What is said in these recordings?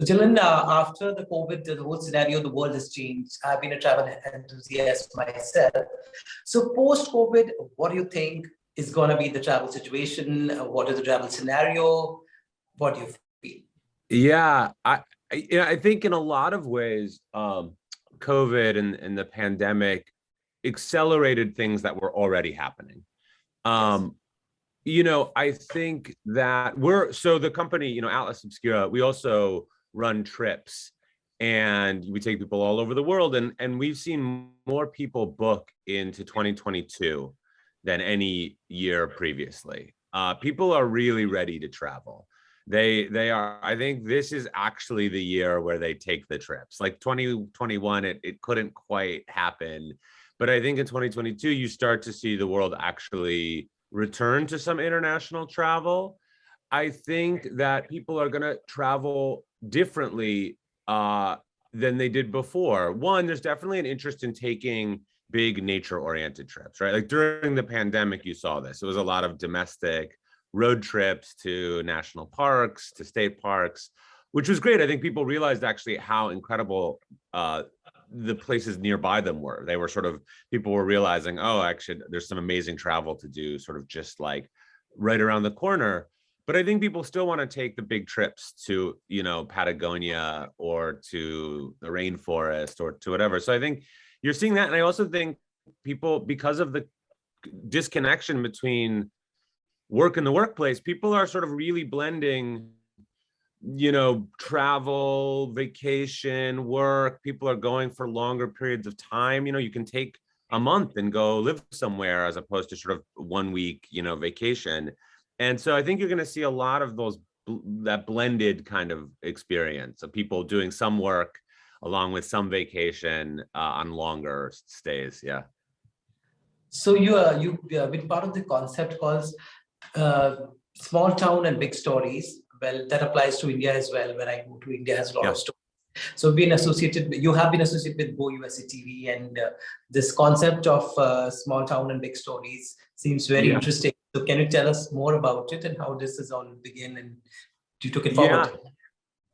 So, Dylan, after the COVID, the whole scenario, the world has changed. I've been a travel enthusiast myself. So, post-COVID, what do you think is going to be the travel situation? What is the travel scenario? What do you feel? Yeah, I think in a lot of ways, COVID and the pandemic accelerated things that were already happening. Yes. I think that the company, Atlas Obscura, we also run trips and we take people all over the world. And we've seen more people book into 2022 than any year previously. People are really ready to travel. They are. I think this is actually the year where they take the trips. Like 2021, it couldn't quite happen. But I think in 2022, you start to see the world actually return to some international travel. I think that people are going to travel differently than they did before. One, there's definitely an interest in taking big nature-oriented trips, right? Like during the pandemic, you saw this. It was a lot of domestic road trips to national parks, to state parks, which was great. I think people realized actually how incredible the places nearby them were. They were people were realizing, oh, actually, there's some amazing travel to do sort of just like right around the corner. But I think people still want to take the big trips to, Patagonia or to the rainforest or to whatever. So I think you're seeing that. And I also think people, because of the disconnection between work and the workplace, people are sort of really blending travel, vacation, work. People are going for longer periods of time. You can take a month and go live somewhere as opposed to sort of 1 week, vacation. And so I think you're going to see a lot of that blended kind of experience of people doing some work along with some vacation on longer stays. Yeah. So you've been part of the concept called small town and big stories. Well, that applies to India as well. When I go to India, has a lot of stories. So you have been associated with GoUSA TV, and this concept of small town and big stories seems very interesting. So can you tell us more about it and how this is all begin and you took it forward? Yeah,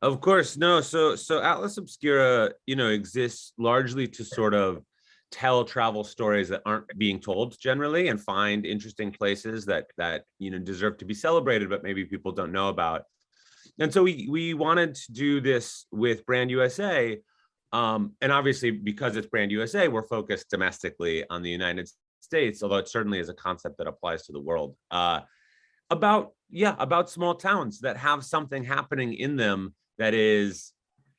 of course. No, so Atlas Obscura, exists largely to sort of tell travel stories that aren't being told generally and find interesting places that deserve to be celebrated, but maybe people don't know about. And so we wanted to do this with Brand USA. And obviously, because it's Brand USA, we're focused domestically on the United States, although it certainly is a concept that applies to the world. About small towns that have something happening in them that is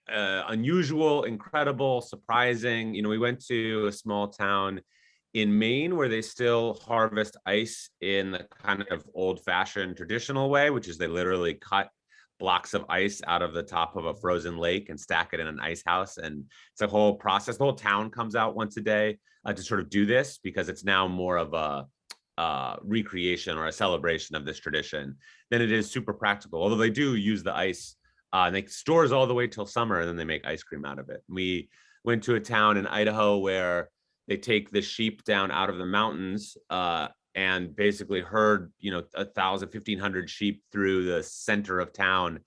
unusual, incredible, surprising. We went to a small town in Maine where they still harvest ice in the kind of old-fashioned traditional way, which is they literally cut blocks of ice out of the top of a frozen lake and stack it in an ice house. And it's a whole process. The whole town comes out once a day to sort of do this because it's now more of a recreation or a celebration of this tradition than it is super practical. Although they do use the ice and they stores all the way till summer and then they make ice cream out of it. We went to a town in Idaho where they take the sheep down out of the mountains and basically herd, 1,000, 1,500 sheep through the center of town.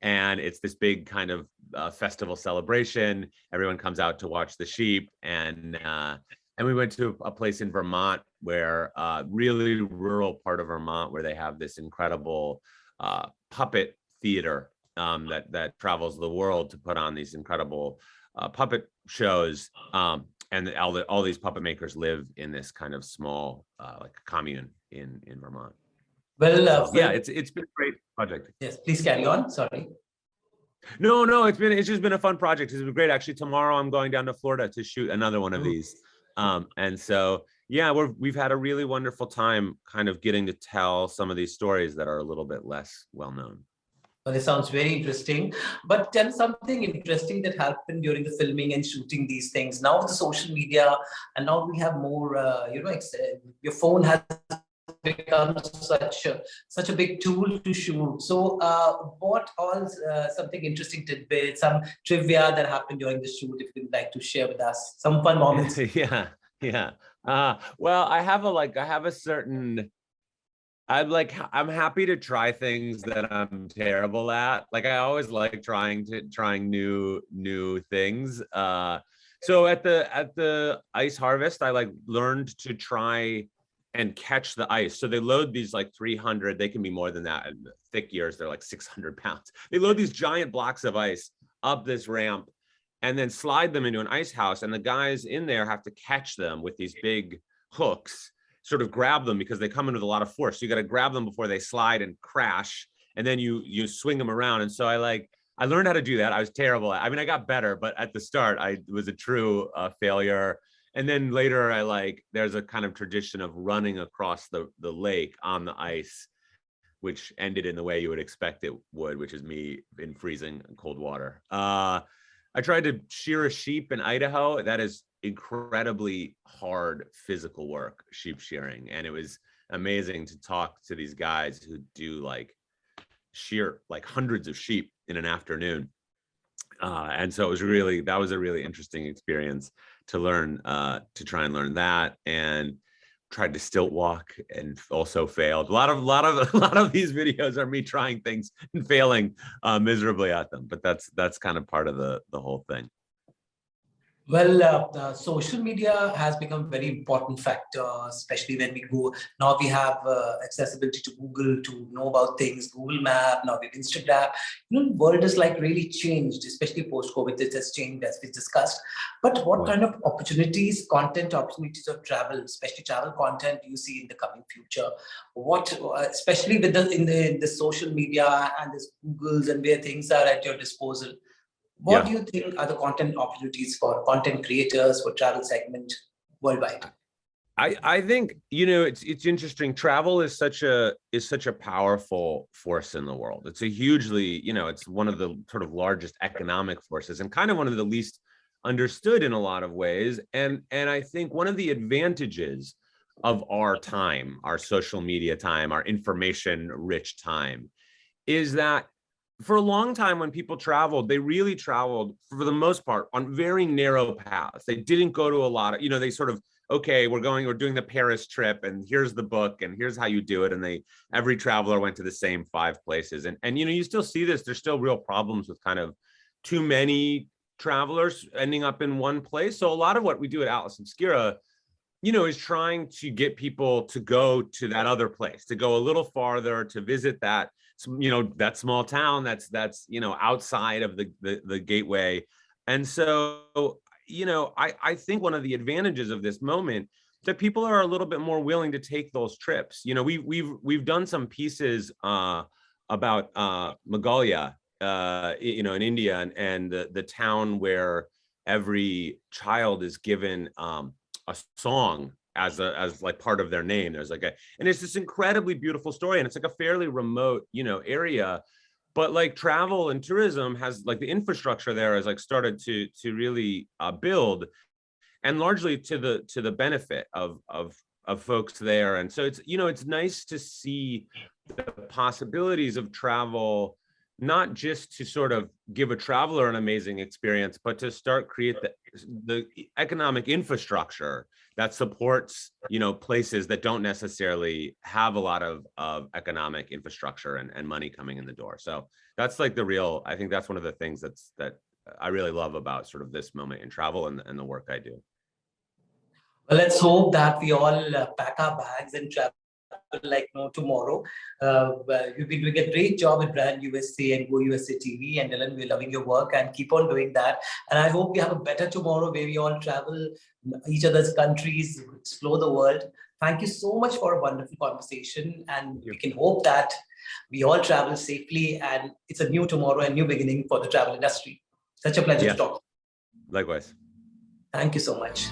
And it's this big kind of festival celebration. Everyone comes out to watch the sheep. And we went to a place in Vermont where really rural part of Vermont where they have this incredible puppet theater that travels the world to put on these incredible puppet shows. And all these puppet makers live in this kind of small like commune in Vermont. Well, it's been a great project. Yes, please carry on. Sorry. No, it's just been a fun project. It's been great. Actually, tomorrow I'm going down to Florida to shoot another one of these. And so we've had a really wonderful time kind of getting to tell some of these stories that are a little bit less well known. Well, it sounds very interesting, but tell something interesting that happened during the filming and shooting these things. Now the social media, and now we have more, your phone has become such a big tool to shoot. So what all something interesting tidbits, some trivia that happened during the shoot, if you'd like to share with us, some fun moments. Yeah. Well, I have a certain I'm happy to try things that I'm terrible at. Like I always like trying new things. So at the ice harvest, I like learned to try and catch the ice. So they load these like 300, they can be more than that. In thick years, they're like 600 pounds. They load these giant blocks of ice up this ramp and then slide them into an ice house. And the guys in there have to catch them with these big hooks, sort of grab them because they come in with a lot of force. So you got to grab them before they slide and crash. And then you swing them around. And so I learned how to do that. I was terrible at it. I mean, I got better, but at the start, I was a true failure. And then later, there's a kind of tradition of running across the lake on the ice, which ended in the way you would expect it would, which is me in freezing cold water. I tried to shear a sheep in Idaho. That is incredibly hard physical work, sheep shearing. And it was amazing to talk to these guys who do like shear like hundreds of sheep in an afternoon. And so that was a really interesting experience to learn, to try and learn that, and tried to stilt walk and also failed. A lot of these videos are me trying things and failing miserably at them, but that's kind of part of the whole thing. Well, social media has become a very important factor, especially when we go. Now we have accessibility to Google to know about things, Google Map, now we have Instagram. The world is like really changed, especially post-COVID. It has changed as we discussed. But what kind of opportunities, content opportunities of travel, especially travel content, do you see in the coming future? What, especially with the social media and this Googles and where things are at your disposal? What do you think are the content opportunities for content creators for travel segment worldwide? I think, it's interesting. Travel is such a powerful force in the world. It's a hugely, it's one of the sort of largest economic forces and kind of one of the least understood in a lot of ways. And I think one of the advantages of our time, our social media time, our information rich time, is that for a long time, when people traveled, they really traveled for the most part on very narrow paths. They didn't go to a lot of, they sort of, okay, we're doing the Paris trip and here's the book and here's how you do it. And every traveler went to the same 5 places. And you still see this, there's still real problems with kind of too many travelers ending up in one place. So a lot of what we do at Atlas Obscura, is trying to get people to go to that other place, to go a little farther, to visit that small town that's outside of the gateway. And so I think one of the advantages of this moment is that people are a little bit more willing to take those trips. We've done some pieces about Meghalaya in India, and the town where every child is given a song as like part of their name. There's and it's this incredibly beautiful story, and it's like a fairly remote area, but like travel and tourism has like the infrastructure there has like started to really build, and largely to the benefit of folks there. And so it's nice to see the possibilities of travel, not just to sort of give a traveler an amazing experience, but to start create the economic infrastructure that supports, places that don't necessarily have a lot of economic infrastructure and money coming in the door. So that's like I think that's one of the things that I really love about sort of this moment in travel and the work I do. Well, let's hope that we all pack our bags and travel like no tomorrow. You've been doing a great job at Brand USA and GoUSA TV, and Dylan, we're loving your work and keep on doing that. And I hope we have a better tomorrow where we all travel each other's countries, explore the world. Thank you so much for a wonderful conversation, and we can hope that we all travel safely and it's a new tomorrow and new beginning for the travel industry. Such a pleasure to talk. Likewise. Thank you so much.